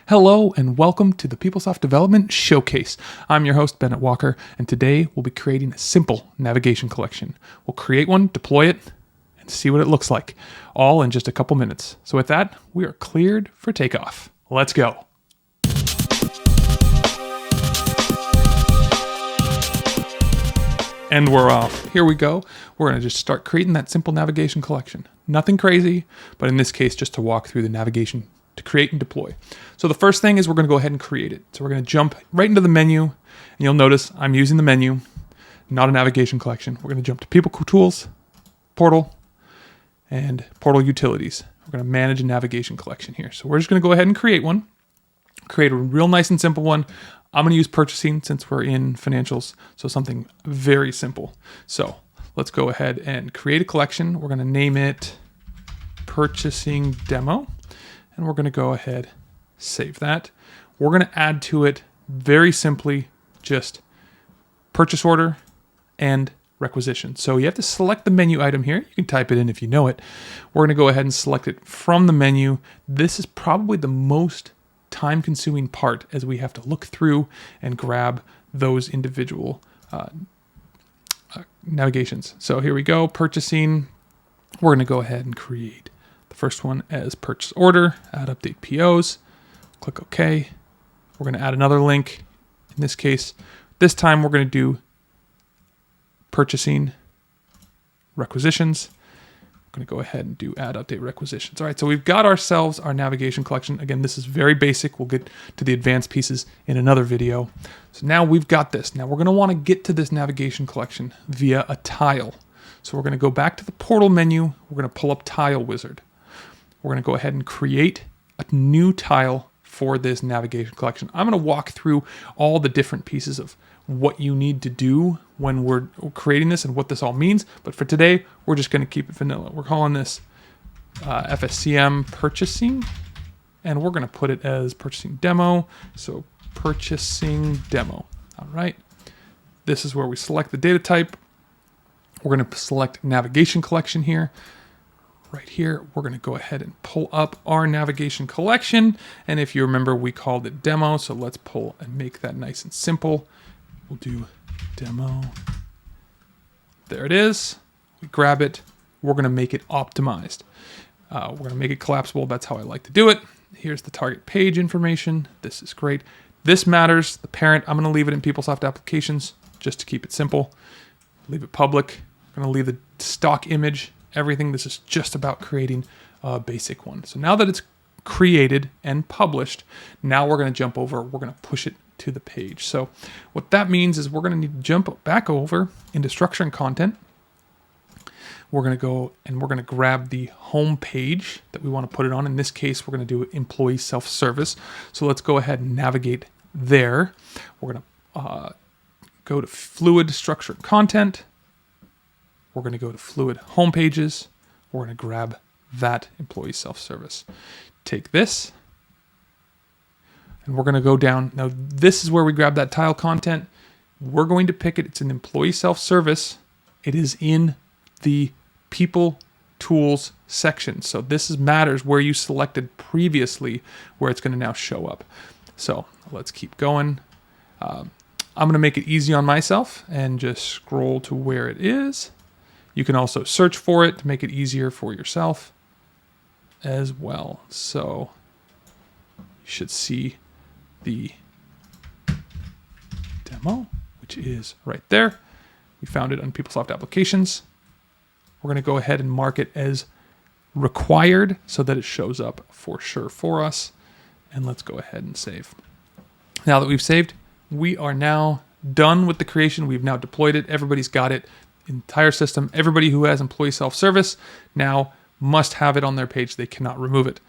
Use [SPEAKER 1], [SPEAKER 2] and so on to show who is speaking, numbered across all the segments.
[SPEAKER 1] Hello and welcome to the PeopleSoft Development Showcase. I'm your host, Bennett Walker, and today we'll be creating a simple navigation collection. We'll create one, deploy it, and see what it looks like, all in just a couple minutes. So with that, we are cleared for takeoff. Let's go. And we're off. Here we go. We're going to just start creating that simple navigation collection. Nothing crazy, but in this case, just to walk through the navigation to create and deploy. So the first thing is we're going to go ahead and create it. So we're going to jump right into the menu, and you'll notice I'm using the menu, not a navigation collection. We're going to jump to People Tools, Portal, and Portal Utilities. We're going to manage a navigation collection here. So we're just going to go ahead and create one. Create a real nice and simple one. I'm going to use purchasing since we're in financials, so something very simple. So let's go ahead and create a collection. We're going to name it Purchasing Demo. And we're going to go ahead, save that. We're going to add to it very simply just purchase order and requisition. So you have to select the menu item here. You can type it in if you know it. We're going to go ahead and select it from the menu. This is probably the most time-consuming part as we have to look through and grab those individual navigations. So here we go, purchasing. We're going to go ahead and create first one as purchase order, add update POs, click OK. We're going to add another link. In this case, this time we're going to do purchasing requisitions. We're going to go ahead and do add update requisitions. All right, so we've got ourselves our navigation collection. Again, this is very basic. We'll get to the advanced pieces in another video. So now we've got this. Now we're going to want to get to this navigation collection via a tile. So we're going to go back to the portal menu. We're going to pull up Tile Wizard. We're going to go ahead and create a new tile for this navigation collection. I'm going to walk through all the different pieces of what you need to do when we're creating this and what this all means. But for today, we're just going to keep it vanilla. We're calling this FSCM Purchasing, and we're going to put it as Purchasing Demo. So Purchasing Demo. All right. This is where we select the data type. We're going to select Navigation Collection here. Right here, we're going to go ahead and pull up our navigation collection. And if you remember, we called it demo. So let's pull and make that nice and simple. We'll do demo. There it is. We grab it. We're going to make it optimized. We're going to make it collapsible. That's how I like to do it. Here's the target page information. This is great. This matters. The parent, I'm going to leave it in PeopleSoft Applications just to keep it simple. Leave it public. I'm going to leave the stock image. Everything. This is just about creating a basic one. So now that it's created and published, now we're going to jump over. We're going to push it to the page. So what that means is we're going to need to jump back over into structure and content. We're going to go and we're going to grab the home page that we want to put it on. In this case, we're going to do employee self-service. So let's go ahead and navigate there. We're going to go to fluid structure and content. We're going to go to fluid home pages. We're going to grab that employee self-service. Take this, and we're going to go down. Now, this is where we grab that tile content. We're going to pick it. It's an employee self-service. It is in the People Tools section. So this matters where you selected previously, where it's going to now show up. So let's keep going. I'm going to make it easy on myself and just scroll to where it is. You can also search for it to make it easier for yourself as well. So you should see the demo, which is right there. We found it on PeopleSoft Applications. We're going to go ahead and mark it as required so that it shows up for sure for us. And let's go ahead and save. Now that we've saved, we are now done with the creation. We've now deployed it. Everybody's got it. Entire system, everybody who has employee self-service now must have it on their page. They cannot remove it.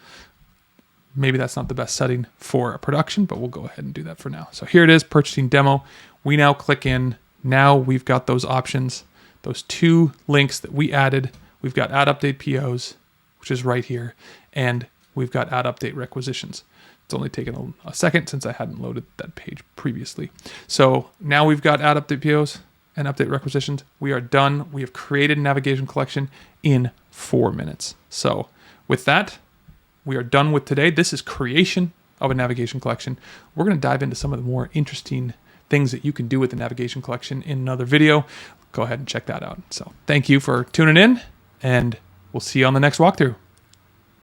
[SPEAKER 1] Maybe that's not the best setting for a production, but we'll go ahead and do that for now. So here it is, purchasing demo. We now click in. Now we've got those options, those two links that we added. We've got add update POs, which is right here, and we've got add update requisitions. It's only taken a second since I hadn't loaded that page previously. So now we've got add update POs and update requisitions. We are done. We have created a navigation collection in 4 minutes. So with that, we are done with today. This is creation. of a navigation collection. We're going to dive into some of the more interesting things that you can do with the navigation collection in another video. Go ahead and check that out. So thank you for tuning in, and we'll see you on the next walkthrough.